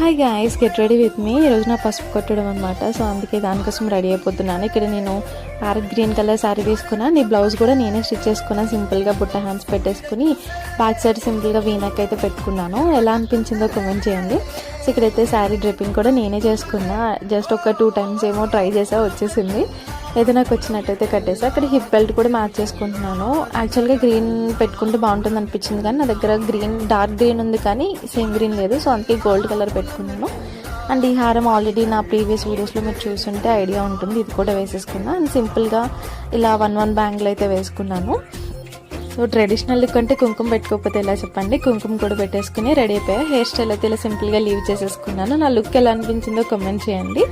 Hi guys, get ready with me. ఈరోజు నా పసుపు కొట్టడం అనమాట. సో అందుకే దానికోసం రెడీ అయిపోతున్నాను. ఇక్కడ నేను ప్యారెట్ గ్రీన్ కలర్ శారీ తీసుకున్నా. నీ బ్లౌజ్ కూడా నేనే స్టిచ్ చేసుకున్నా. సింపుల్గా బుట్ట హ్యాండ్స్ పెట్టేసుకుని బ్యాక్ సైడ్ సింపుల్గా వీనక్ అయితే పెట్టుకున్నాను. ఎలా అనిపించిందో కామెంట్ చేయండి. సో ఇక్కడైతే శారీ డ్రిప్పింగ్ కూడా నేనే చేసుకున్నా. జస్ట్ ఒక 2 times ఏమో ట్రై చేసా, వచ్చేసింది. అయితే నాకు వచ్చినట్టయితే కట్టేసా. అక్కడ హిప్ బెల్ట్ కూడా మ్యాచ్ చేసుకుంటున్నాను. యాక్చువల్గా గ్రీన్ పెట్టుకుంటే బాగుంటుంది అనిపించింది, కానీ నా దగ్గర గ్రీన్ డార్క్ గ్రీన్ ఉంది కానీ సేమ్ గ్రీన్ లేదు. సో అందుకే గోల్డ్ కలర్ పెట్టుకున్నాను. అండ్ ఈ హారం ఆల్రెడీ నా ప్రీవియస్ వీడియోస్లో మీరు చూస్తుంటే ఐడియా ఉంటుంది. ఇది కూడా వేసేసుకున్నా. అండ్ సింపుల్గా ఇలా 1 బ్యాంగిల్ అయితే వేసుకున్నాను. సో ట్రెడిషనల్ లుక్ అంటే కుంకుమ పెట్టుకోకపోతే ఎలా చెప్పండి. కుంకుమ కూడా పెట్టేసుకుని రెడీ అయిపోయా. హెయిర్ స్టైల్ అయితే ఇలా సింపుల్గా లీవ్ చేసేసుకున్నాను. నా లుక్ ఎలా అనిపించిందో కామెంట్ చేయండి.